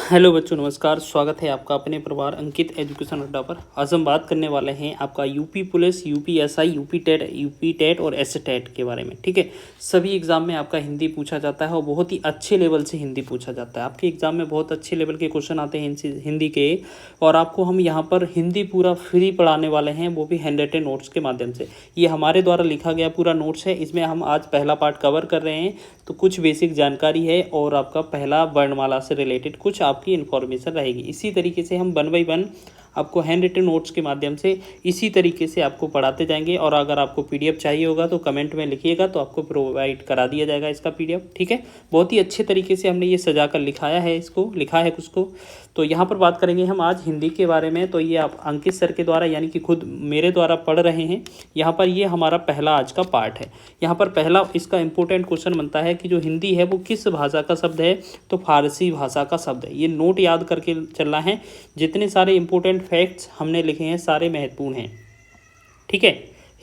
Hello बच्चों, नमस्कार। स्वागत है आपका अपने परिवार अंकित एजुकेशन अड्डा पर। आज हम बात करने वाले हैं आपका UP police, UPSI, UP TET और एस टेट के बारे में। ठीक है, सभी एग्जाम में आपका हिंदी पूछा जाता है और बहुत ही अच्छे लेवल से हिंदी पूछा जाता है। आपके एग्जाम में बहुत अच्छे लेवल के क्वेश्चन आते हैं हिंदी के, और आपको हम यहाँ पर हिंदी पूरा फ्री पढ़ाने वाले हैं, वो भी हैंड रिटन नोट्स के माध्यम से। ये हमारे द्वारा लिखा गया पूरा नोट्स है। इसमें हम आज पहला पार्ट कवर कर रहे हैं, तो कुछ बेसिक जानकारी है और आपका पहला वर्णमाला से रिलेटेड कुछ आपकी इन्फॉर्मेशन रहेगी। इसी तरीके से हम 1 बाय 1 आपको हैंड रिटन नोट्स के माध्यम से इसी तरीके से आपको पढ़ाते जाएंगे। और अगर आपको पीडीएफ चाहिए होगा तो कमेंट में लिखिएगा, तो आपको प्रोवाइड करा दिया जाएगा इसका पीडीएफ। ठीक है, बहुत ही अच्छे तरीके से हमने ये सजा कर लिखा है उसको। तो यहाँ पर बात करेंगे हम आज हिंदी के बारे में। तो ये आप अंकित सर के द्वारा यानी कि खुद मेरे द्वारा पढ़ रहे हैं। यहाँ पर ये हमारा पहला आज का पार्ट है। यहाँ पर पहला इसका इंपॉर्टेंट क्वेश्चन बनता है कि जो हिंदी है वो किस भाषा का शब्द है, तो फारसी भाषा का शब्द है। ये नोट याद करके चलना है। जितने सारे इंपॉर्टेंट फैक्ट्स हमने लिखे हैं सारे महत्वपूर्ण हैं। ठीक है,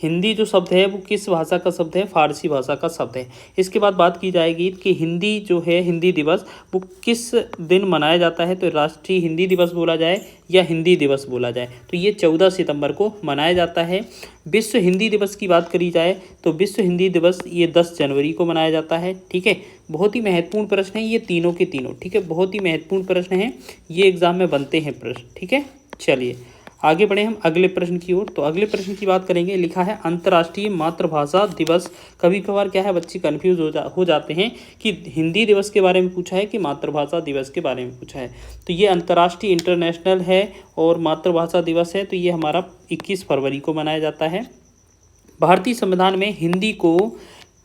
हिंदी जो शब्द है वो किस भाषा का शब्द है, फारसी भाषा का शब्द है। इसके बाद बात की जाएगी कि हिंदी जो है, हिंदी दिवस वो किस दिन मनाया जाता है, तो राष्ट्रीय हिंदी दिवस बोला जाए या हिंदी दिवस बोला जाए, तो ये 14 सितंबर को मनाया जाता है। विश्व हिंदी दिवस की बात करी जाए तो विश्व हिंदी दिवस ये 10 जनवरी को मनाया जाता है। ठीक है, बहुत ही महत्वपूर्ण प्रश्न है ये तीनों के तीनों। ठीक है, बहुत ही महत्वपूर्ण प्रश्न है, ये एग्जाम में बनते हैं प्रश्न। ठीक है, चलिए आगे बढ़े हम अगले प्रश्न की ओर। तो अगले प्रश्न की बात करेंगे। लिखा है अंतर्राष्ट्रीय मातृभाषा दिवस। कभी कभार क्या है, बच्चे कंफ्यूज हो जाते हैं कि हिंदी दिवस के बारे में पूछा है कि मातृभाषा दिवस के बारे में पूछा है। तो ये अंतर्राष्ट्रीय इंटरनेशनल है और मातृभाषा दिवस है, तो ये हमारा 21 फरवरी को मनाया जाता है। भारतीय संविधान में हिंदी को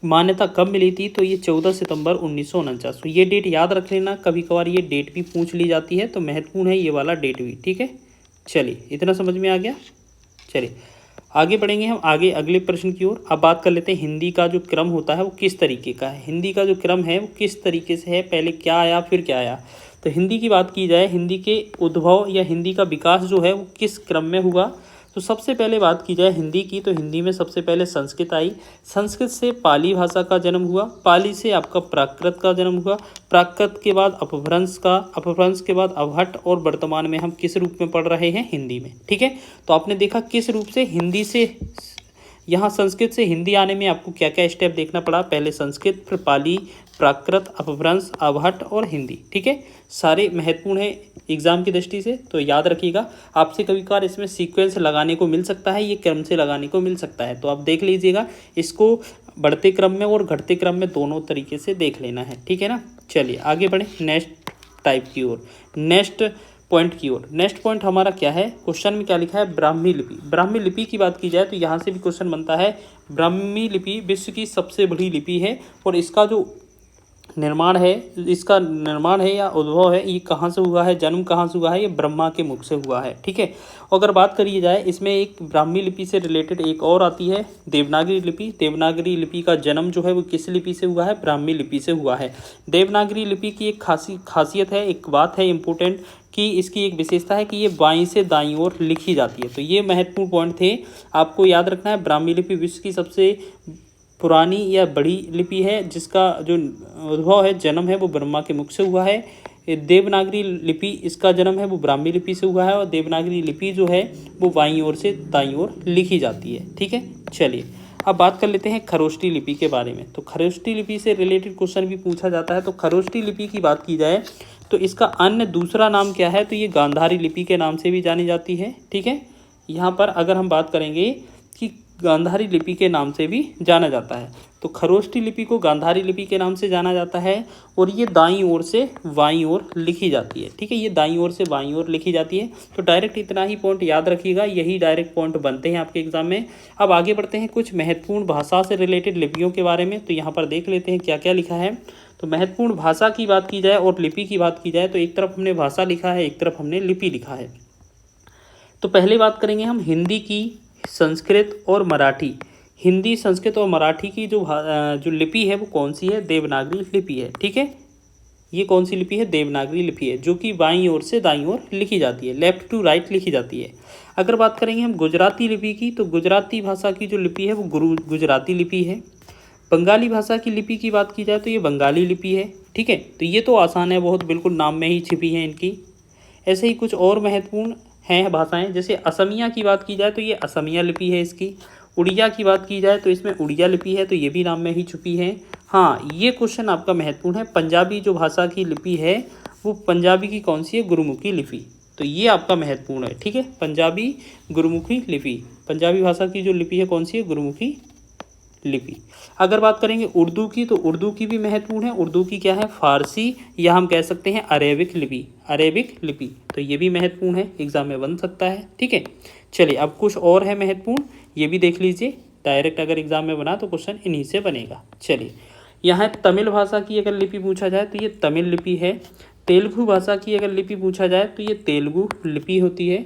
मान्यता कब मिली थी, तो ये 14 सितंबर 1949। तो ये डेट याद रख लेना, कभी कभार ये डेट भी पूछ ली जाती है, तो महत्वपूर्ण है ये वाला डेट भी। ठीक है, चलिए इतना समझ में आ गया। चलिए आगे बढ़ेंगे हम आगे अगले प्रश्न की ओर। अब बात कर लेते हैं हिंदी का जो क्रम होता है वो किस तरीके का है। हिंदी का जो क्रम है वो किस तरीके से है, पहले क्या आया फिर क्या आया। तो हिंदी की बात की जाए, हिंदी के उद्भव या हिंदी का विकास जो है वो किस क्रम में हुआ। तो सबसे पहले बात की जाए हिंदी की, तो हिंदी में सबसे पहले संस्कृत आई। संस्कृत से पाली भाषा का जन्म हुआ। पाली से आपका प्राकृत का जन्म हुआ। प्राकृत के बाद अपभ्रंश के बाद अवहट, और वर्तमान में हम किस रूप में पढ़ रहे हैं, हिंदी में। ठीक है, तो आपने देखा किस रूप से, हिंदी से यहाँ संस्कृत से हिंदी आने में आपको क्या क्या स्टेप देखना पड़ा। पहले संस्कृत, फिर पाली, प्राकृत, अपभ्रंश, अवहट और हिंदी। ठीक है, सारे महत्वपूर्ण है एग्जाम की दृष्टि से, तो याद रखिएगा। आपसे कभी कभार इसमें सीक्वेंस लगाने को मिल सकता है, ये क्रम से लगाने को मिल सकता है, तो आप देख लीजिएगा। इसको बढ़ते क्रम में और घटते क्रम में दोनों तरीके से देख लेना है। ठीक है ना, चलिए आगे बढ़े नेक्स्ट टाइप की ओर, नेक्स्ट पॉइंट की ओर। नेक्स्ट पॉइंट हमारा क्या है, क्वेश्चन में क्या लिखा है, ब्राह्मी लिपि। ब्राह्मी लिपि की बात की जाए तो यहाँ से भी क्वेश्चन बनता है। ब्राह्मी लिपि विश्व की सबसे बड़ी लिपि है, और इसका जो निर्माण है या उद्भव है, ये कहाँ से हुआ है, जन्म कहाँ से हुआ है, ये ब्रह्मा के मुख से हुआ है। ठीक है, अगर बात करी जाए इसमें एक ब्राह्मी लिपि से रिलेटेड एक और आती है देवनागरी लिपि। देवनागरी लिपि का जन्म जो है वो किस लिपि से हुआ है, ब्राह्मी लिपि से हुआ है। देवनागरी लिपि की एक खासियत है, एक बात है इंपॉर्टेंट, कि इसकी एक विशेषता है कि ये बाईं से दाईं ओर लिखी जाती है। तो ये महत्वपूर्ण पॉइंट थे, आपको याद रखना है। ब्राह्मी लिपि विश्व की सबसे पुरानी या बड़ी लिपि है, जिसका जो उद्भव है, जन्म है, वो ब्रह्मा के मुख से हुआ है। देवनागरी लिपि, इसका जन्म है वो ब्राह्मी लिपि से हुआ है, और देवनागरी लिपि जो है वो बाईं ओर से दाईं ओर लिखी जाती है। ठीक है, चलिए अब बात कर लेते हैं खरोष्टी लिपि के बारे में। तो खरोष्टी लिपि से रिलेटेड क्वेश्चन भी पूछा जाता है। तो खरोष्टी लिपि की बात की जाए तो इसका अन्य दूसरा नाम क्या है, तो ये गांधारी लिपि के नाम से भी जानी जाती है। ठीक है, यहाँ पर अगर हम बात करेंगे कि गांधारी लिपि के नाम से भी जाना जाता है, तो खरोष्टी लिपि को गांधारी लिपि के नाम से जाना जाता है, और ये दाईं ओर से बाईं ओर लिखी जाती है। ठीक है, ये दाईं ओर से बाईं ओर लिखी जाती है। तो डायरेक्ट इतना ही पॉइंट याद रखिएगा, यही डायरेक्ट पॉइंट बनते हैं आपके एग्जाम में। अब आगे बढ़ते हैं कुछ महत्वपूर्ण भाषा से रिलेटेड लिपियों के बारे में। तो यहाँ पर देख लेते हैं क्या क्या लिखा है। तो महत्वपूर्ण भाषा की बात की जाए और लिपि की बात की जाए, तो एक तरफ हमने भाषा लिखा है, एक तरफ हमने लिपि लिखा है। तो पहले बात करेंगे हम हिंदी की, संस्कृत और मराठी। हिंदी, संस्कृत और मराठी की जो लिपि है वो कौन सी है, देवनागरी लिपि है। ठीक है, ये कौन सी लिपि है, देवनागरी लिपि है, जो कि बाईं ओर से दाईं ओर लिखी जाती है, लेफ्ट टू राइट लिखी जाती है। अगर बात करेंगे हम गुजराती लिपि की, तो गुजराती भाषा की जो लिपि है वो गुजराती लिपि है। बंगाली भाषा की लिपि की बात की जाए तो ये बंगाली लिपि है, ठीक है। तो ये तो आसान है बहुत, बिल्कुल नाम में ही छिपी है इनकी। ऐसे ही कुछ और महत्वपूर्ण हैं भाषाएं, जैसे असमिया की बात की जाए तो ये असमिया लिपि है इसकी। उड़िया की बात की जाए तो इसमें उड़िया लिपि है, तो ये भी नाम में ही छुपी है। हाँ, ये क्वेश्चन आपका महत्वपूर्ण है, पंजाबी जो भाषा की लिपि है वो पंजाबी की कौन सी है, गुरुमुखी लिपि। तो ये आपका महत्वपूर्ण है, ठीक है। पंजाबी गुरुमुखी लिपि, पंजाबी भाषा की जो लिपि है कौन सी है, गुरुमुखी लिपि। अगर बात करेंगे उर्दू की, तो उर्दू की भी महत्वपूर्ण है। उर्दू की क्या है, फारसी, या हम कह सकते हैं अरेबिक लिपि, अरेबिक लिपि। तो ये भी महत्वपूर्ण है, एग्जाम में बन सकता है, ठीक है। चलिए अब कुछ और है महत्वपूर्ण, ये भी देख लीजिए। डायरेक्ट अगर एग्जाम में बना तो क्वेश्चन इन्हीं से बनेगा। चलिए, यहाँ तमिल भाषा की अगर लिपि पूछा जाए तो ये तमिल लिपि है। तेलुगु भाषा की अगर लिपि पूछा जाए तो ये तेलुगु लिपि होती है।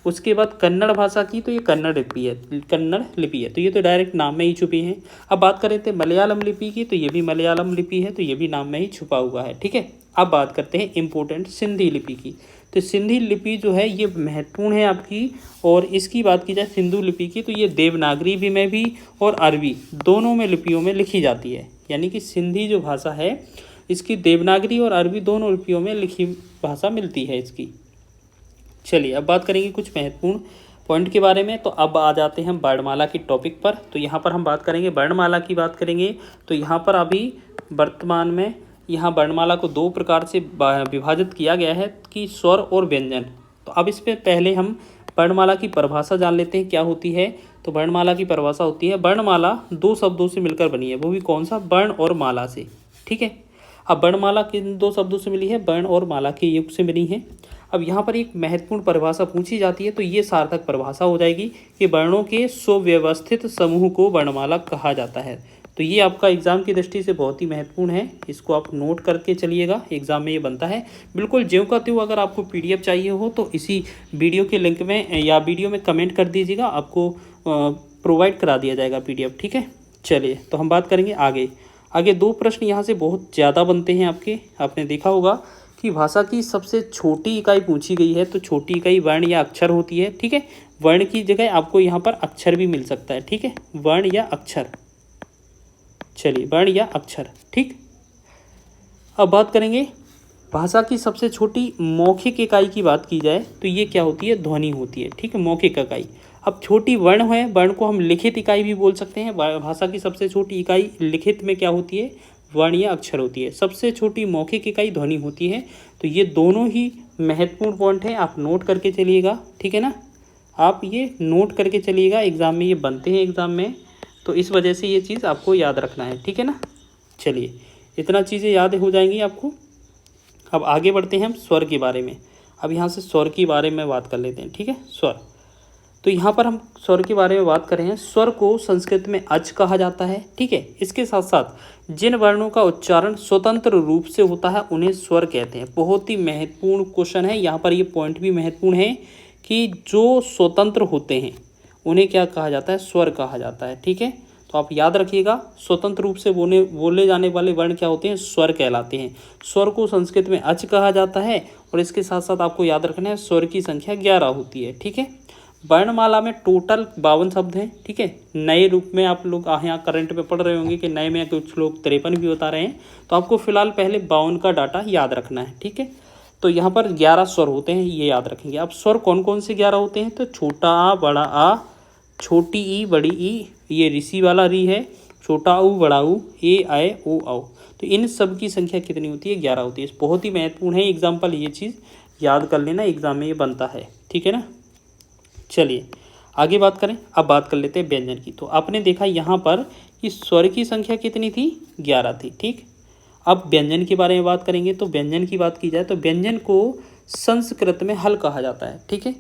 उसके बाद कन्नड़ भाषा की तो ये कन्नड़ लिपि है, कन्नड़ लिपि है। तो ये तो डायरेक्ट नाम में ही छुपी है। अब बात करें थे मलयालम लिपि की, तो ये भी मलयालम लिपि है, तो ये भी नाम में ही छुपा हुआ है, ठीक है। अब बात करते हैं इम्पोर्टेंट सिंधी लिपि की। तो सिंधी लिपि जो है ये महत्वपूर्ण है आपकी, और इसकी बात की जाए सिंधु लिपि की, तो ये देवनागरी भी में भी और अरबी दोनों में लिपियों में लिखी जाती है। यानी कि सिंधी जो भाषा है इसकी देवनागरी और अरबी दोनों लिपियों में लिखी भाषा मिलती है इसकी। चलिए अब बात करेंगे कुछ महत्वपूर्ण पॉइंट के बारे में। तो अब आ जाते हैं हम वर्णमाला की टॉपिक पर। तो यहाँ पर हम बात करेंगे वर्णमाला की बात करेंगे। तो यहाँ पर अभी वर्तमान में यहाँ वर्णमाला को दो प्रकार से विभाजित किया गया है कि स्वर और व्यंजन। तो अब इस पर पहले हम वर्णमाला की परिभाषा जान लेते हैं क्या होती है। तो वर्णमाला की परिभाषा होती है, वर्णमाला दो शब्दों से मिलकर बनी है, वो भी कौन सा, वर्ण और माला से, ठीक है। अब वर्णमाला किन दो शब्दों से मिली है, वर्ण और माला के युग से बनी है। अब यहाँ पर एक महत्वपूर्ण परिभाषा पूछी जाती है, तो ये सार्थक परिभाषा हो जाएगी कि वर्णों के सुव्यवस्थित समूह को वर्णमाला कहा जाता है। तो ये आपका एग्जाम की दृष्टि से बहुत ही महत्वपूर्ण है, इसको आप नोट करके चलिएगा, एग्जाम में ये बनता है बिल्कुल ज्यों का त्यों। अगर आपको पीडीएफ चाहिए हो तो इसी वीडियो के लिंक में या वीडियो में कमेंट कर दीजिएगा, आपको प्रोवाइड करा दिया जाएगा पीडीएफ, ठीक है। चलिए तो हम बात करेंगे आगे दो प्रश्न यहाँ से बहुत ज़्यादा बनते हैं आपके। आपने देखा होगा कि भाषा की सबसे छोटी इकाई पूछी गई है, तो छोटी इकाई वर्ण या अक्षर होती है, ठीक है। वर्ण की जगह आपको यहाँ पर अक्षर भी मिल सकता है, ठीक है, वर्ण या अक्षर। चलिए, वर्ण या अक्षर, ठीक। अब बात करेंगे भाषा की सबसे छोटी मौखिक इकाई की बात की जाए तो ये क्या होती है, ध्वनि होती है, ठीक है, मौखिक इकाई। अब छोटी वर्ण है, वर्ण को हम लिखित इकाई भी बोल सकते हैं। भाषा की सबसे छोटी इकाई लिखित में क्या होती है, वर्ण या अक्षर होती है। सबसे छोटी मौखिक इकाई ध्वनि होती है। तो ये दोनों ही महत्वपूर्ण पॉइंट हैं, आप नोट करके चलिएगा, ठीक है ना। आप ये नोट करके चलिएगा, एग्जाम में ये बनते हैं एग्जाम में, तो इस वजह से ये चीज़ आपको याद रखना है, ठीक है ना। चलिए, इतना चीज़ें याद हो जाएंगी आपको। अब आगे बढ़ते हैं हम स्वर के बारे में। अब यहाँ से स्वर के बारे में बात कर लेते हैं, ठीक है, स्वर। तो यहाँ पर हम स्वर के बारे में बात कर रहे हैं। स्वर को संस्कृत में अच कहा जाता है, ठीक है। इसके साथ साथ जिन वर्णों का उच्चारण स्वतंत्र रूप से होता है उन्हें स्वर कहते हैं। बहुत ही महत्वपूर्ण क्वेश्चन है, यहाँ पर ये पॉइंट भी महत्वपूर्ण है कि जो स्वतंत्र होते हैं उन्हें क्या कहा जाता है, स्वर कहा जाता है, ठीक है। तो आप याद रखिएगा, स्वतंत्र रूप से बोले जाने वाले वर्ण क्या होते हैं, स्वर कहलाते हैं। स्वर को संस्कृत में अच कहा जाता है, और इसके साथ साथ आपको याद रखना है स्वर की संख्या 11 होती है, ठीक है। वर्णमाला में टोटल 52 शब्द हैं, ठीक है। नए रूप में आप लोग यहाँ करंट में पढ़ रहे होंगे कि नए में कुछ लोग 53 भी बता रहे हैं, तो आपको फिलहाल पहले 52 का डाटा याद रखना है, ठीक है। तो यहाँ पर 11 स्वर होते हैं, ये याद रखेंगे। अब स्वर कौन कौन से 11 होते हैं, तो छोटा आ, बड़ा आ, छोटी ई, बड़ी ई, ये ऋषि वाला री है, छोटा ऊ, बड़ा ऊ, ए आए ओ आओ। तो इन सब की संख्या कितनी होती है, 11 होती है। बहुत ही महत्वपूर्ण है एग्जाम्पल, ये चीज़ याद कर लेना, एग्जाम में ये बनता है, ठीक है ना। चलिए आगे बात करें। अब बात कर लेते हैं व्यंजन की। तो आपने देखा यहाँ पर कि स्वर की संख्या कितनी थी, 11 थी, ठीक। अब व्यंजन के बारे में बात करेंगे। तो व्यंजन की बात की जाए तो व्यंजन को संस्कृत में हल कहा जाता है, ठीक है।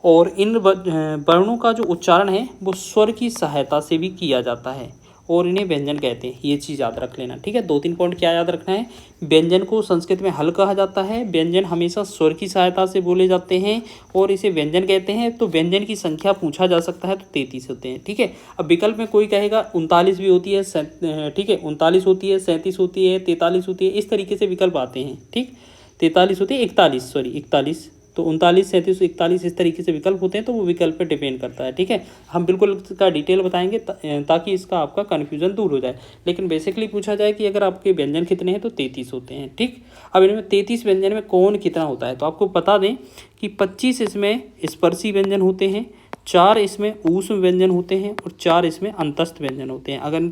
और इन वर्णों का जो उच्चारण है वो स्वर की सहायता से भी किया जाता है, और इन्हें व्यंजन कहते हैं। ये चीज़ याद रख लेना, ठीक है। 2-3 पॉइंट क्या याद रखना है, व्यंजन को संस्कृत में हल कहा जाता है, व्यंजन हमेशा स्वर की सहायता से बोले जाते हैं, और इसे व्यंजन कहते हैं। तो व्यंजन की संख्या पूछा जा सकता है तो 33 होते हैं, ठीक है। अब विकल्प में कोई कहेगा 39 भी होती है, ठीक है, 39 होती है, 37 होती है, 43 होती है, इस तरीके से विकल्प आते हैं, ठीक। 43 होती है, 41, तो 39, 37, 41 इस तरीके से विकल्प होते हैं, तो वो विकल्प पे डिपेंड करता है। ठीक है, हम बिल्कुल इसका डिटेल बताएंगे ताकि इसका आपका कन्फ्यूजन दूर हो जाए। लेकिन बेसिकली पूछा जाए कि अगर आपके व्यंजन कितने हैं, तो 33 होते हैं। ठीक, अब इनमें 33 व्यंजन में कौन कितना होता है, तो आपको बता दें कि 25 इसमें स्पर्शी व्यंजन होते हैं, 4 इसमें ऊष्म व्यंजन होते हैं और 4 इसमें अंतस्थ व्यंजन होते हैं। अगर इन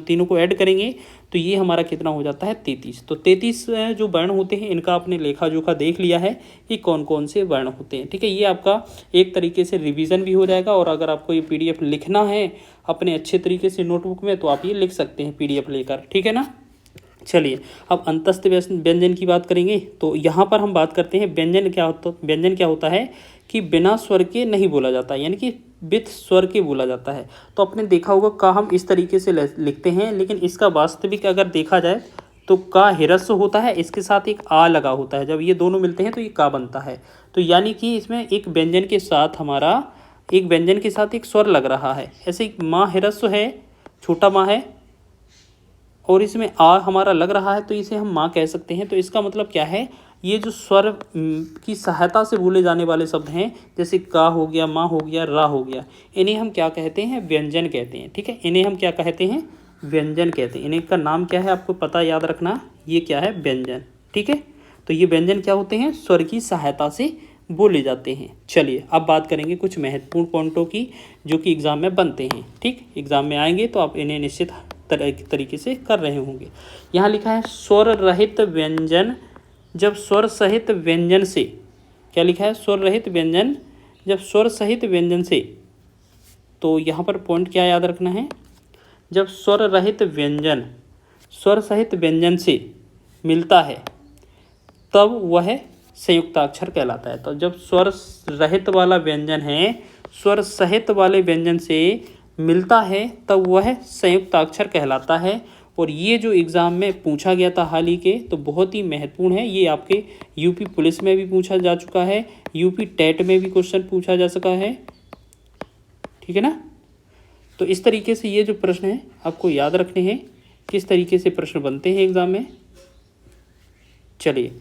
तीनों को ऐड करेंगे तो ये हमारा कितना हो जाता है, 33। तो 33 जो वर्ण होते हैं इनका आपने लेखा जोखा देख लिया है कि कौन कौन से वर्ण होते हैं। ठीक है, ये आपका एक तरीके से रिवीजन भी हो जाएगा, और अगर आपको ये PDF लिखना है अपने अच्छे तरीके से नोटबुक में, तो आप ये लिख सकते हैं PDF लेकर। ठीक है ना। चलिए, अब अंतस्थ व्यंजन की बात करेंगे। तो यहाँ पर हम बात करते हैं व्यंजन क्या होता है कि बिना स्वर के नहीं बोला जाता, यानी कि विथ स्वर के बोला जाता है। तो आपने देखा होगा का हम इस तरीके से लिखते हैं, लेकिन इसका वास्तविक अगर देखा जाए तो का ह्रस्व होता है, इसके साथ एक आ लगा होता है। जब ये दोनों मिलते हैं तो ये का बनता है। तो यानी कि इसमें एक व्यंजन के साथ एक स्वर लग रहा है। ऐसे माँ ह्रस्व है, छोटा माँ है, और इसमें आ हमारा लग रहा है, तो इसे हम माँ कह सकते हैं। तो इसका मतलब क्या है, ये जो स्वर की सहायता से बोले जाने वाले शब्द हैं, जैसे का हो गया, माँ हो गया, रा हो गया, इन्हें हम क्या कहते हैं, व्यंजन कहते हैं। ठीक है, इन्हें हम क्या कहते हैं, व्यंजन कहते हैं। इन्हें का नाम क्या है आपको पता, याद रखना, ये क्या है, व्यंजन। ठीक है, तो ये व्यंजन क्या होते हैं, स्वर की सहायता से बोले जाते हैं। चलिए, अब बात करेंगे कुछ महत्वपूर्ण पॉइंटों की जो कि एग्जाम में बनते हैं। ठीक, एग्जाम में आएंगे तो आप इन्हें निश्चित तरीके से कर रहे होंगे। यहाँ लिखा है स्वर रहित व्यंजन जब स्वर सहित व्यंजन से, क्या लिखा है, स्वर रहित व्यंजन जब स्वर सहित व्यंजन से। तो यहाँ पर पॉइंट क्या याद रखना है, जब स्वर रहित व्यंजन स्वर सहित व्यंजन से मिलता है तब वह संयुक्ताक्षर कहलाता है। तो जब स्वर रहित वाला व्यंजन है स्वर सहित वाले व्यंजन से मिलता है तब वह संयुक्ताक्षर कहलाता है। और ये जो एग्ज़ाम में पूछा गया था हाल ही के, तो बहुत ही महत्वपूर्ण है। ये आपके यूपी पुलिस में भी पूछा जा चुका है, यूपी टेट में भी क्वेश्चन पूछा जा सका है। ठीक है ना। तो इस तरीके से ये जो प्रश्न है आपको याद रखने हैं, किस तरीके से प्रश्न बनते हैं एग्ज़ाम में। चलिए,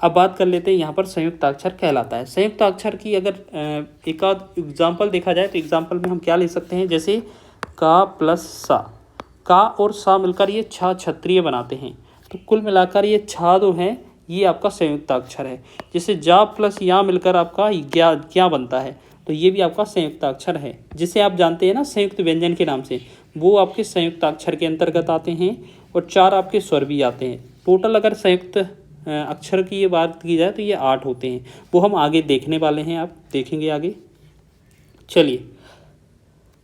अब बात कर लेते हैं यहाँ पर संयुक्ताक्षर कहलाता है। संयुक्ताक्षर की अगर एक आध एग्जाम्पल देखा जाए तो एग्जाम्पल में हम क्या ले सकते हैं, जैसे का प्लस सा, का और सा मिलकर ये छा क्षत्रिय बनाते हैं। तो कुल मिलाकर ये छा जो है ये आपका संयुक्ताक्षर है। जैसे जा प्लस या मिलकर आपका क्या बनता है, तो ये भी आपका संयुक्ताक्षर है, जिसे आप जानते हैं ना संयुक्त व्यंजन के नाम से, वो आपके संयुक्ताक्षर के अंतर्गत आते हैं। और 4 आपके स्वर भी आते हैं। टोटल अगर संयुक्त अक्षर की ये बात की जाए तो ये 8 होते हैं, वो हम आगे देखने वाले हैं, आप देखेंगे आगे। चलिए,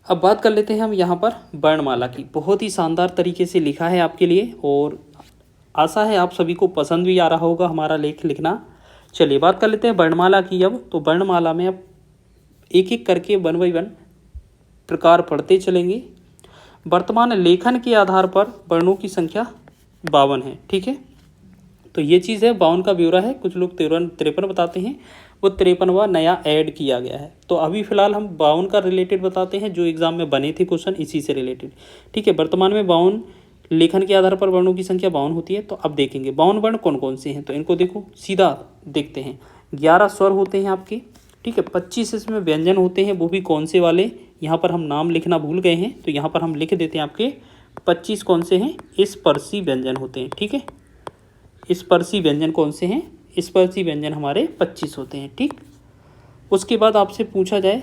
अब बात कर लेते हैं हम यहाँ पर वर्णमाला की। बहुत ही शानदार तरीके से लिखा है आपके लिए, और आशा है आप सभी को पसंद भी आ रहा होगा हमारा लेख लिखना। चलिए, बात कर लेते हैं वर्णमाला की अब। तो वर्णमाला में अब एक एक करके 1 बाय 1 प्रकार पढ़ते चलेंगे। वर्तमान लेखन के आधार पर वर्णों की संख्या 52 है। ठीक है, तो ये चीज़ है, 52 का ब्यौरा है। कुछ लोग 53 बताते हैं, वो 53वां नया ऐड किया गया है। तो अभी फ़िलहाल हम 52 का रिलेटेड बताते हैं, जो एग्ज़ाम में बने थे क्वेश्चन इसी से रिलेटेड। ठीक है, वर्तमान में 52 लेखन के आधार पर वर्णों की संख्या 52 होती है। तो अब देखेंगे 52 वर्ण कौन कौन से हैं, तो इनको देखो सीधा देखते हैं। 11 स्वर होते हैं आपके। ठीक है, 25 इसमें व्यंजन होते हैं, वो भी कौन से वाले, यहाँ पर हम नाम लिखना भूल गए हैं, तो यहाँ पर हम लिख देते हैं आपके 25 कौन से हैं, स्पर्शी व्यंजन होते हैं। ठीक है, स्पर्शी व्यंजन कौन से हैं, स्पर्शी व्यंजन हमारे 25 होते हैं। ठीक, उसके बाद आपसे पूछा जाए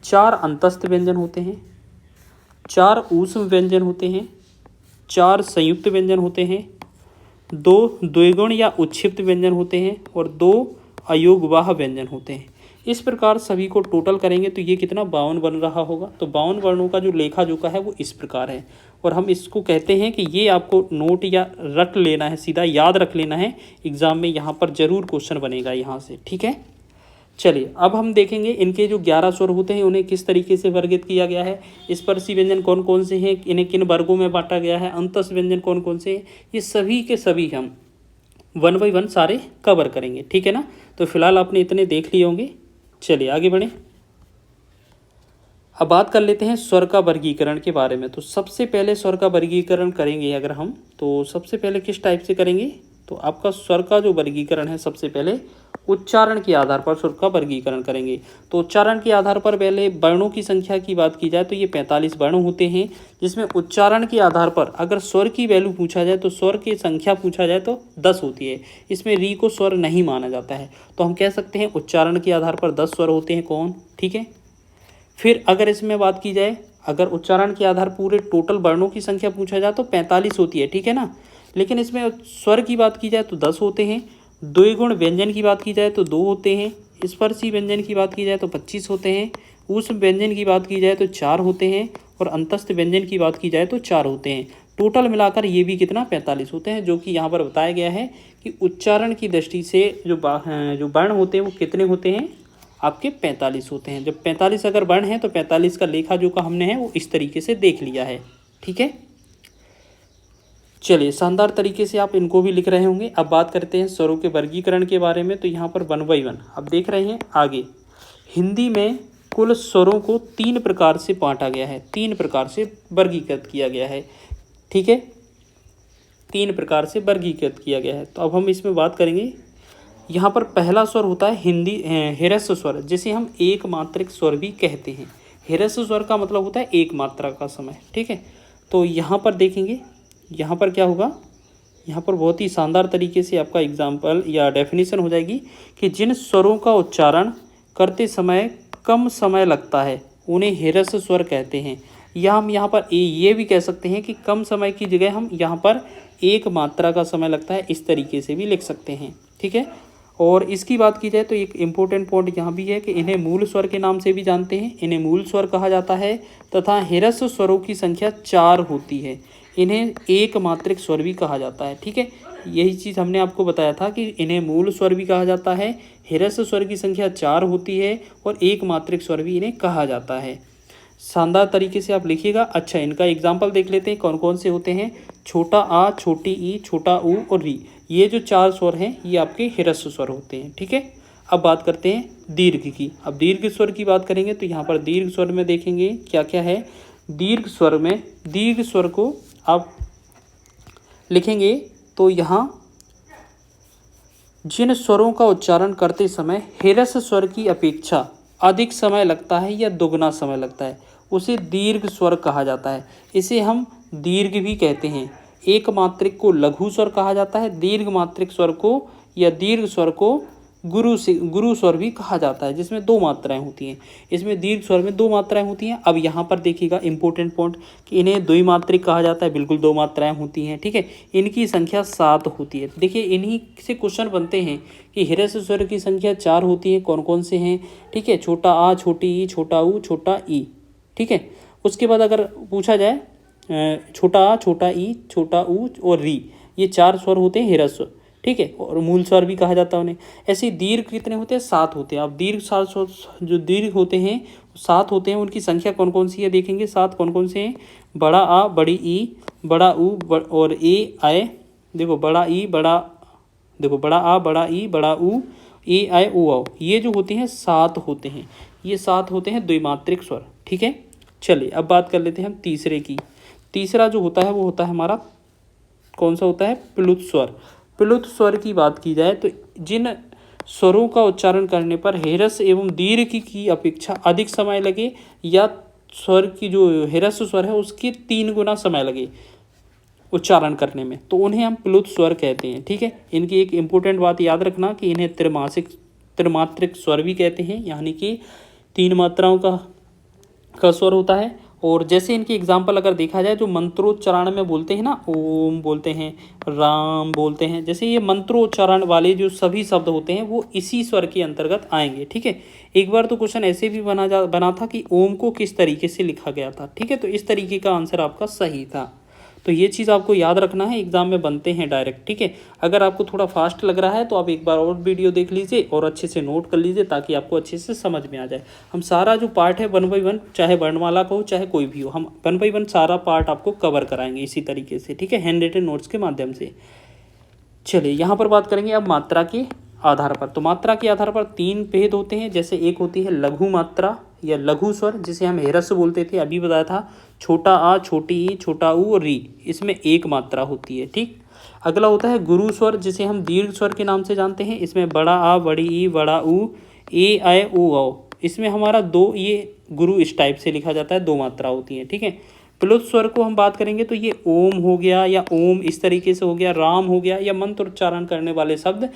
4 अंतस्थ व्यंजन होते हैं, 4 ऊष्म व्यंजन होते हैं, 4 संयुक्त व्यंजन होते हैं, 2 द्विगुण या उच्छिप्त व्यंजन होते हैं, और 2 अयोगवाह व्यंजन होते हैं। इस प्रकार सभी को टोटल करेंगे तो ये कितना 52 बन रहा होगा। तो 52 वर्णों का जो लेखा जोखा है वो इस प्रकार है, और हम इसको कहते हैं कि ये आपको नोट या रट लेना है, सीधा याद रख लेना है। एग्ज़ाम में यहाँ पर जरूर क्वेश्चन बनेगा यहाँ से। ठीक है, चलिए अब हम देखेंगे इनके जो 11 स्वर होते हैं उन्हें किस तरीके से वर्गित किया गया है, स्पर्शी व्यंजन कौन कौन से हैं, इन्हें किन वर्गों में बांटा गया है, अंतस्थ व्यंजन कौन कौन से हैं, ये सभी के सभी हम 1 बाय 1 सारे कवर करेंगे। ठीक है ना। तो फिलहाल आपने इतने देख लिए होंगे। चलिए आगे बढ़ें। अब बात कर लेते हैं स्वर का वर्गीकरण के बारे में। तो सबसे पहले स्वर का वर्गीकरण करेंगे अगर हम, तो सबसे पहले किस टाइप से करेंगे, तो आपका स्वर का जो वर्गीकरण है सबसे पहले उच्चारण के आधार पर स्वर का वर्गीकरण करेंगे। तो उच्चारण के आधार पर पहले वर्णों की संख्या की बात की जाए तो ये 45 वर्ण होते हैं, जिसमें उच्चारण के आधार पर अगर स्वर की वैल्यू पूछा जाए तो स्वर की संख्या पूछा जाए तो 10 होती है। इसमें री को स्वर नहीं माना जाता है, तो हम कह सकते हैं उच्चारण के आधार पर 10 स्वर होते हैं कौन, ठीक है। फिर अगर इसमें बात की जाए, अगर उच्चारण के आधार पूरे टोटल वर्णों की संख्या पूछा जाए तो 45 होती है, ठीक है ना। लेकिन इसमें स्वर की बात की जाए तो 10 होते हैं। द्विगुण व्यंजन की बात की जाए तो 2 होते हैं। स्पर्शी व्यंजन की बात की जाए तो 25 होते हैं। ऊष्म व्यंजन की बात की जाए तो 4 होते हैं। और अंतस्थ व्यंजन की बात की जाए तो 4 होते हैं। टोटल मिलाकर ये भी कितना 45 होते हैं, जो कि यहाँ पर बताया गया है कि उच्चारण की दृष्टि से जो वर्ण होते हैं वो कितने होते हैं, आपके 45 होते हैं। जब 45 अगर वर्ण है तो 45 का लेखा जो का हमने है वो इस तरीके से देख लिया है, ठीक है। चलिए, शानदार तरीके से आप इनको भी लिख रहे होंगे। अब बात करते हैं स्वरों के वर्गीकरण के बारे में। तो यहाँ पर 1 बाय 1 अब देख रहे हैं आगे। हिंदी में कुल स्वरों को 3 प्रकार से बांटा गया है, 3 प्रकार से वर्गीकृत किया गया है, ठीक है। 3 प्रकार से वर्गीकृत किया गया है। तो अब हम इसमें बात करेंगे। यहाँ पर पहला स्वर होता है हिंदी ह्रस्व स्वर, जिसे हम एक मात्रिक स्वर भी कहते हैं। ह्रस्व स्वर का मतलब होता है एक मात्रा का समय, ठीक है। तो यहाँ पर देखेंगे, यहाँ पर क्या होगा, यहाँ पर बहुत ही शानदार तरीके से आपका एग्जाम्पल या डेफिनेशन हो जाएगी कि जिन स्वरों का उच्चारण करते समय कम समय लगता है उन्हें ह्रस्व स्वर कहते हैं। या हम यहाँ पर ये भी कह सकते हैं कि कम समय की जगह हम यहाँ पर एक मात्रा का समय लगता है, इस तरीके से भी लिख सकते हैं, ठीक है। और इसकी बात की जाए तो एक इम्पोर्टेंट पॉइंट यहाँ भी है कि इन्हें मूल स्वर के नाम से भी जानते हैं, इन्हें मूल स्वर कहा जाता है। तथा ह्रस्व स्वरों की संख्या 4 होती है, इन्हें एक मात्रिक स्वर भी कहा जाता है, ठीक है। यही चीज़ हमने आपको बताया था कि इन्हें मूल स्वर भी कहा जाता है, ह्रस्व स्वर की संख्या 4 होती है और एक मात्रिक स्वर भी इन्हें कहा जाता है। शानदार तरीके से आप लिखिएगा। अच्छा, इनका एग्जाम्पल देख लेते हैं कौन कौन से होते हैं। छोटा आ, छोटी ई, छोटा ऊ और री, ये जो 4 स्वर हैं ये आपके ह्रस्व स्वर होते हैं, ठीक है। अब बात करते हैं दीर्घ की। अब दीर्घ स्वर की बात करेंगे तो यहाँ पर दीर्घ स्वर में देखेंगे क्या क्या है। दीर्घ स्वर में दीर्घ स्वर को आप लिखेंगे तो यहाँ जिन स्वरों का उच्चारण करते समय ह्रस्व स्वर की अपेक्षा अधिक समय लगता है या दुगना समय लगता है उसे दीर्घ स्वर कहा जाता है। इसे हम दीर्घ भी कहते हैं। एक मात्रिक को लघु स्वर कहा जाता है, दीर्घ मात्रिक स्वर को या दीर्घ स्वर को गुरु स्वर भी कहा जाता है, जिसमें 2 मात्राएं होती हैं। इसमें दीर्घ स्वर में 2 मात्राएं होती हैं। अब यहाँ पर देखिएगा इंपॉर्टेंट पॉइंट कि इन्हें द्विमात्रिक कहा जाता है, बिल्कुल 2 मात्राएं होती हैं, ठीक है। इनकी संख्या 7 होती है। देखिए, इन्हीं से क्वेश्चन बनते हैं कि ह्रस्व स्वर की संख्या 4 होती है, कौन कौन से हैं, ठीक है। छोटा आ, छोटी ई, छोटा ऊ, छोटा ई, ठीक है। उसके बाद अगर पूछा जाए छोटा आ, छोटा ई, छोटा ऊ और री, ये 4 स्वर होते हैं ह्रस्व, ठीक है। और मूल स्वर भी कहा जाता है उन्हें। ऐसे दीर्घ कितने होते हैं, 7 होते हैं। अब दीर्घ 7 स्वर जो दीर्घ होते हैं 7 होते हैं, उनकी संख्या कौन कौन सी है देखेंगे। 7 कौन कौन से हैं। बड़ा आ, बड़ी ई, बड़ा ऊ और ए आए। देखो बड़ा ई, देखो बड़ा आ, बड़ा ई, बड़ा ऊ, ए आए, ओ आओ, ये जो होते हैं 7 होते हैं। ये 7 होते हैं द्विमात्रिक स्वर, ठीक है। चलिए, अब बात कर लेते हैं हम तीसरे की। तीसरा जो होता है वो होता है हमारा कौन सा होता है, प्लुत स्वर। प्लुत स्वर की बात की जाए तो जिन स्वरों का उच्चारण करने पर ह्रस्व एवं दीर्घ की अपेक्षा अधिक समय लगे या स्वर की जो ह्रस्व स्वर है उसके 3 गुना समय लगे उच्चारण करने में, तो उन्हें हम प्लुत स्वर कहते हैं, ठीक है। इनकी एक इम्पोर्टेंट बात याद रखना कि इन्हें त्रिमात्रिक स्वर भी कहते हैं, यानी कि 3 मात्राओं का स्वर होता है। और जैसे इनकी एग्जाम्पल अगर देखा जाए, जो मंत्रोच्चारण में बोलते हैं ना, ओम बोलते हैं, राम बोलते हैं, जैसे ये मंत्रोच्चारण वाले जो सभी शब्द होते हैं वो इसी स्वर के अंतर्गत आएंगे, ठीक है। एक बार तो क्वेश्चन ऐसे भी बना था कि ओम को किस तरीके से लिखा गया था, ठीक है। तो इस तरीके का आंसर आपका सही था। तो ये चीज़ आपको याद रखना है, एग्जाम में बनते हैं डायरेक्ट, ठीक है। अगर आपको थोड़ा फास्ट लग रहा है तो आप एक बार और वीडियो देख लीजिए और अच्छे से नोट कर लीजिए ताकि आपको अच्छे से समझ में आ जाए। हम सारा जो पार्ट है 1 बाय 1, चाहे वर्णमाला का हो चाहे कोई भी हो, हम 1 बाय 1 सारा पार्ट आपको कवर कराएंगे इसी तरीके से, ठीक है, हैंड रिटन नोट्स के माध्यम से। चलिए, यहाँ पर बात करेंगे अब मात्रा के आधार पर। तो मात्रा के आधार पर 3 भेद होते हैं। जैसे एक होती है लघु मात्रा या लघु स्वर, जिसे हम ह्रस्व बोलते थे, अभी बताया था। छोटा आ, छोटी ई, छोटा ऊ और री, इसमें 1 मात्रा होती है, ठीक। अगला होता है गुरु स्वर, जिसे हम दीर्घ स्वर के नाम से जानते हैं। इसमें बड़ा आ, बड़ी ई, बड़ा ऊ, ए आए ऊ औ। इसमें हमारा दो, ये गुरु इस टाइप से लिखा जाता है, दो मात्रा होती है, ठीक है। प्लुत स्वर को हम बात करेंगे तो ये ओम हो गया या ओम इस तरीके से हो गया, राम हो गया, या मंत्र उच्चारण करने वाले शब्द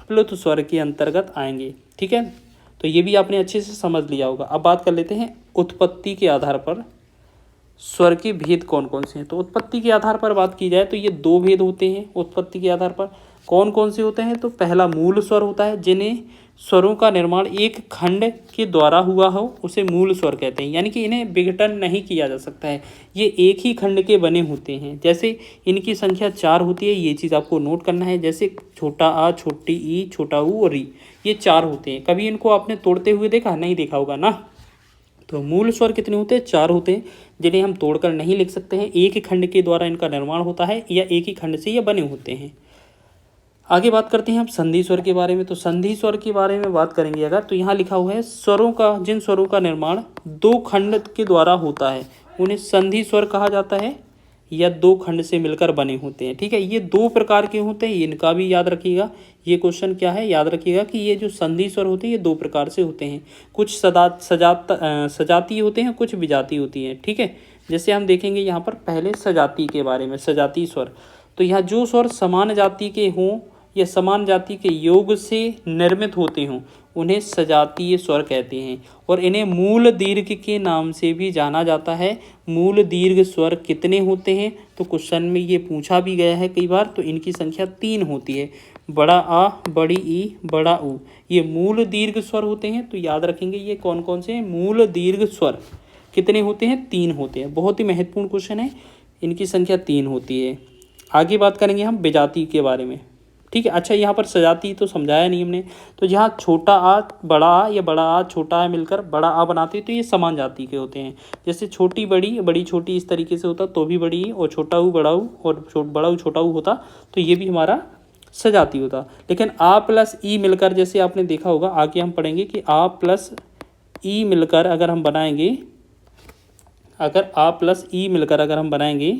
प्लुत स्वर के अंतर्गत आएंगे, ठीक है। तो ये भी आपने अच्छे से समझ लिया होगा। अब बात कर लेते हैं उत्पत्ति के आधार पर स्वर के भेद कौन कौन से हैं। तो उत्पत्ति के आधार पर बात की जाए तो ये दो भेद होते हैं उत्पत्ति के आधार पर। कौन कौन से होते हैं? तो पहला मूल स्वर होता है, जिन्हें स्वरों का निर्माण एक खंड के द्वारा हुआ हो उसे मूल स्वर कहते हैं, यानी कि इन्हें विघटन नहीं किया जा सकता है, ये एक ही खंड के बने होते हैं। जैसे इनकी संख्या 4 होती है, ये चीज़ आपको नोट करना है। जैसे छोटा आ, छोटी ई, छोटा ऊ और ई, ये 4 होते हैं। कभी इनको आपने तोड़ते हुए देखा? नहीं देखा होगा ना। तो मूल स्वर कितने होते हैं? 4 होते हैं, जिन्हें हम तोड़कर नहीं लिख सकते हैं। एक ही खंड के द्वारा इनका निर्माण होता है या एक ही खंड से ये बने होते हैं। आगे बात करते हैं हम संधि स्वर के बारे में। तो संधि स्वर के बारे में बात करेंगे अगर, तो यहाँ लिखा हुआ है स्वरों का, जिन स्वरों का निर्माण दो खंड के द्वारा होता है उन्हें संधि स्वर कहा जाता है, या दो खंड से मिलकर बने होते हैं, ठीक है। ये दो प्रकार के होते हैं, इनका भी याद रखिएगा। ये क्वेश्चन क्या है, याद रखिएगा कि ये जो संधि स्वर होते हैं ये दो प्रकार से होते हैं। कुछ सजाती होते हैं, कुछ विजाती होती हैं, ठीक है। जैसे हम देखेंगे यहाँ पर पहले सजाती के बारे में, सजाती स्वर। तो यहाँ जो स्वर समान जाति के हों या समान जाति के योग से निर्मित होते हों उन्हें सजातीय स्वर कहते हैं, और इन्हें मूल दीर्घ के नाम से भी जाना जाता है। मूल दीर्घ स्वर कितने होते हैं? तो क्वेश्चन में ये पूछा भी गया है कई बार। तो इनकी संख्या 3 होती है, बड़ा आ, बड़ी ई, बड़ा ऊ, ये मूल दीर्घ स्वर होते हैं। तो याद रखेंगे ये कौन कौन से हैं मूल दीर्घ स्वर। कितने होते हैं? 3 होते हैं। बहुत ही महत्वपूर्ण क्वेश्चन है, इनकी संख्या 3 होती है। आगे बात करेंगे हम विजाति के बारे में, ठीक है। अच्छा, यहाँ पर सजाती तो समझाया नहीं हमने। तो जहाँ छोटा आ, बड़ा आ, या बड़ा आ, छोटा आ मिलकर बड़ा आ बनाते हैं तो ये समान जाति के होते हैं। जैसे छोटी बड़ी, बड़ी छोटी इस तरीके से होता तो भी बड़ी, और छोटा ऊ बड़ा ऊ, और बड़ा ऊ छोटा ऊ होता तो ये भी हमारा सजाती होता। लेकिन आ प्लस ई मिलकर, जैसे आपने देखा होगा, आगे हम पढ़ेंगे कि आ प्लस ई मिलकर अगर हम बनाएंगे, अगर आ प्लस ई मिलकर अगर हम बनाएंगे,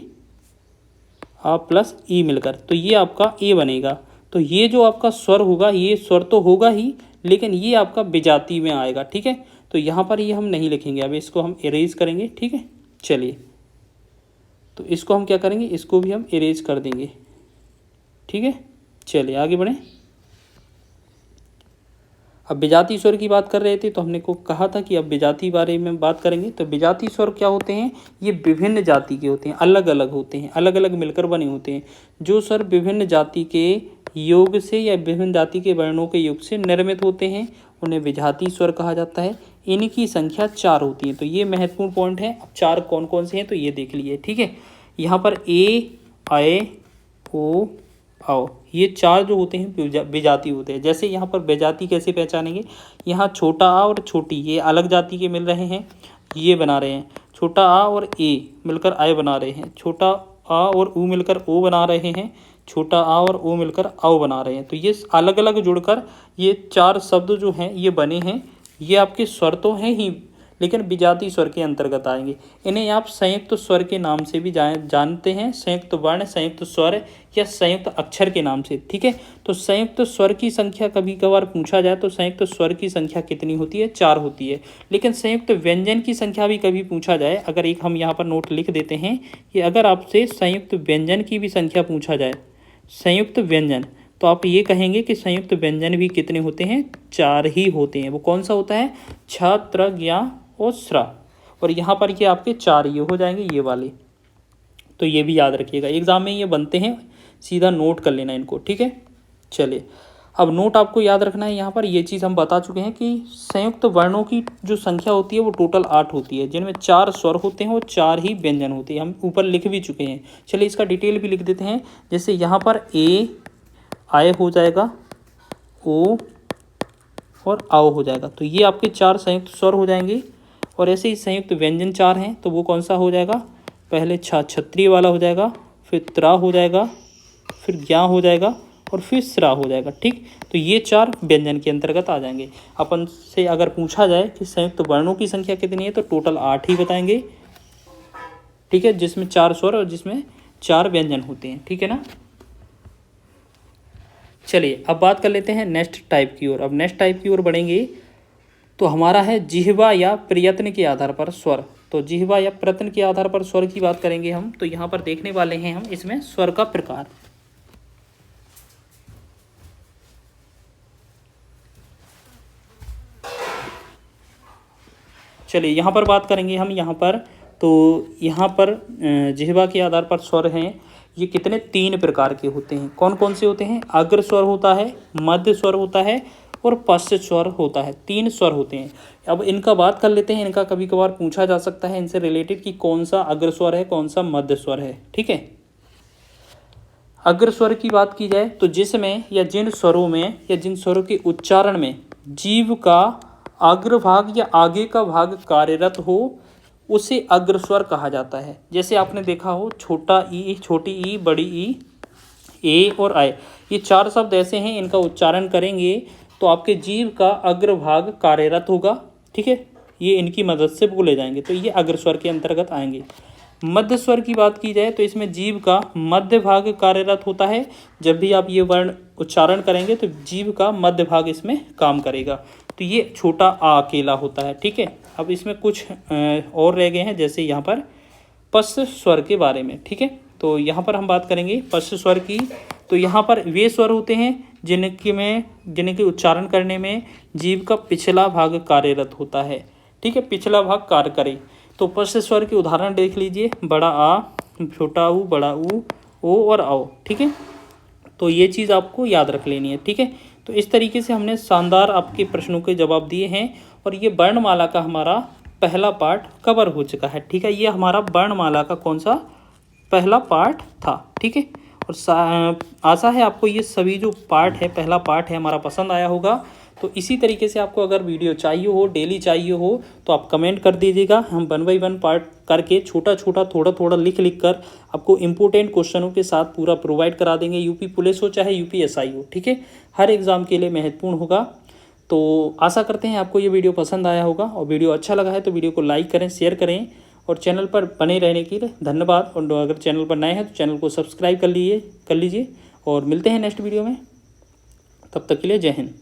आ प्लस ई मिलकर, तो ये आपका ए बनेगा। तो ये जो आपका स्वर होगा, ये स्वर तो होगा ही, लेकिन ये आपका विजाति में आएगा, ठीक है। तो यहाँ पर ये हम नहीं लिखेंगे, अब इसको हम इरेज करेंगे, ठीक है। चलिए, तो इसको हम क्या करेंगे, इसको भी हम इरेज कर देंगे, ठीक है। चलिए आगे बढ़ें। अब विजाती स्वर की बात कर रहे थे, तो हमने को कहा था कि अब विजाती बारे में बात करेंगे। तो विजाती स्वर क्या होते हैं? ये विभिन्न जाति के होते हैं, अलग अलग होते हैं, अलग अलग मिलकर बने होते हैं। जो स्वर विभिन्न जाति के योग से या विभिन्न जाति के वर्णों के योग से निर्मित होते हैं उन्हें विजाती स्वर कहा जाता है। इनकी संख्या 4 होती है। तो ये महत्वपूर्ण पॉइंट है। अब 4 कौन कौन से हैं तो ये देख लीजिए, ठीक है। यहाँ पर ए, आए, ओ, आओ, ये 4 जो होते हैं विजाती होते हैं। जैसे यहाँ पर विजाती कैसे पहचानेंगे, यहाँ छोटा आ और छोटी ये अलग जाति के मिल रहे हैं, ये बना रहे हैं। छोटा आ और ए मिलकर आय बना रहे हैं, छोटा आ और ऊ मिलकर ओ बना रहे हैं, छोटा आ और ओ मिलकर आओ बना रहे हैं। तो ये अलग अलग जुड़कर ये 4 शब्द जो हैं ये बने हैं। ये आपके स्वर तो हैं ही, लेकिन विजाती स्वर के अंतर्गत आएंगे। इन्हें आप संयुक्त स्वर के नाम से भी जानते हैं, संयुक्त वर्ण, संयुक्त स्वर या संयुक्त अक्षर के नाम से, ठीक है। तो संयुक्त स्वर की संख्या कभी कभार पूछा जाए तो संयुक्त स्वर की संख्या कितनी होती है? 4 होती है। लेकिन संयुक्त व्यंजन की संख्या भी कभी पूछा जाए, अगर एक हम यहाँ पर नोट लिख देते हैं कि अगर आपसे संयुक्त व्यंजन की भी संख्या पूछा जाए, संयुक्त व्यंजन, तो आप ये कहेंगे कि संयुक्त व्यंजन भी कितने होते हैं? 4 ही होते हैं। वो कौन सा होता है? छ, त्र, ज्ञ और स्रा। और यहाँ पर ये आपके 4 ये हो जाएंगे, ये वाले। तो ये भी याद रखिएगा, एग्जाम में ये बनते हैं, सीधा नोट कर लेना इनको, ठीक है। चलिए, अब नोट आपको याद रखना है। यहाँ पर ये चीज़ हम बता चुके हैं कि संयुक्त वर्णों की जो संख्या होती है वो टोटल 8 होती है, जिनमें 4 स्वर होते हैं और 4 ही व्यंजन होते हैं। हम ऊपर लिख भी चुके हैं। चलिए इसका डिटेल भी लिख देते हैं। जैसे यहाँ पर ए, आए हो जाएगा, ओ और आओ हो जाएगा। तो ये आपके 4 संयुक्त स्वर हो जाएंगे। और ऐसे ही संयुक्त व्यंजन 4 हैं, तो वो कौन सा हो जाएगा? पहले क्षत्रिय वाला हो जाएगा, फिर त्रा हो जाएगा, फिर ज्ञा हो जाएगा और फिर स्रा हो जाएगा, ठीक। तो ये 4 व्यंजन के अंतर्गत आ जाएंगे। अपन से अगर पूछा जाए कि संयुक्त वर्णों की संख्या कितनी है तो टोटल 8 ही बताएंगे, ठीक है, जिसमें 4 स्वर और जिसमें 4 व्यंजन होते हैं, ठीक है ना। चलिए अब बात कर लेते हैं नेक्स्ट टाइप की ओर। अब नेक्स्ट टाइप की ओर बढ़ेंगे तो हमारा है जिह्वा या प्रयत्न के आधार पर स्वर। तो जिह्वा या प्रयत्न के आधार पर स्वर की बात करेंगे हम, तो यहाँ पर देखने वाले हैं हम इसमें स्वर का प्रकार। चलिए यहाँ पर बात करेंगे हम यहाँ पर, तो यहाँ पर जिह्वा के आधार पर स्वर हैं ये कितने, 3 प्रकार के होते हैं। कौन कौन से होते हैं? अग्र स्वर होता है, मध्य स्वर होता है और पश्च स्वर होता है। 3 स्वर होते हैं। अब इनका बात कर लेते हैं। इनका कभी कभार पूछा जा सकता है इनसे रिलेटेड कि कौन सा अग्र स्वर है, कौन सा मध्य स्वर है। ठीक है, अग्र स्वर की बात की जाए तो जिसमें या जिन स्वरों में या जिन स्वरों के उच्चारण में जीव का अग्रभाग या आगे का भाग कार्यरत हो उसे अग्र स्वर कहा जाता है। जैसे आपने देखा हो छोटा ई, छोटी ई, बड़ी ई, ए और आय, ये 4 शब्द ऐसे हैं, इनका उच्चारण करेंगे तो आपके जीव का अग्रभाग कार्यरत होगा। ठीक है, ये इनकी मदद से बोले जाएंगे, तो ये अग्र स्वर के अंतर्गत आएंगे। मध्य स्वर की बात की जाए तो इसमें जीव का मध्य भाग कार्यरत होता है। जब भी आप ये वर्ण उच्चारण करेंगे तो जीव का मध्य भाग इसमें काम करेगा, तो ये छोटा आ अकेला होता है। ठीक है, अब इसमें कुछ और रह गए हैं, जैसे यहाँ पर पश्च स्वर के बारे में। ठीक है, तो यहाँ पर हम बात करेंगे पश्च स्वर की। तो यहाँ पर वे स्वर होते हैं जिनके उच्चारण करने में जीव का पिछला भाग कार्यरत होता है। ठीक है, पिछला भाग कार्य करे। तो पश्च स्वर के उदाहरण देख लीजिए, बड़ा आ, छोटा ऊ, बड़ा ऊ, ओ और आओ। ठीक है, तो ये चीज़ आपको याद रख लेनी है। ठीक है, तो इस तरीके से हमने शानदार आपके प्रश्नों के जवाब दिए हैं और ये वर्णमाला का हमारा पहला पार्ट कवर हो चुका है। ठीक है, ये हमारा वर्णमाला का कौन सा पहला पार्ट था। ठीक है, और आशा है आपको ये सभी जो पार्ट है, पहला पार्ट है हमारा, पसंद आया होगा। तो इसी तरीके से आपको अगर वीडियो चाहिए हो, डेली चाहिए हो, तो आप कमेंट कर दीजिएगा। हम 1 बाय 1 पार्ट करके छोटा छोटा थोड़ा थोड़ा लिख कर आपको इम्पोर्टेंट क्वेश्चनों के साथ पूरा प्रोवाइड करा देंगे। यूपी पुलिस हो चाहे यूपीएसआई हो। ठीक है, हर एग्ज़ाम के लिए महत्वपूर्ण होगा। तो आशा करते हैं आपको ये वीडियो पसंद आया होगा, और वीडियो अच्छा लगा है तो वीडियो को लाइक करें, शेयर करें, और चैनल पर बने रहने के लिए धन्यवाद। और अगर चैनल पर नए हैं तो चैनल को सब्सक्राइब कर लीजिए। और मिलते हैं नेक्स्ट वीडियो में, तब तक के लिए जय हिंद।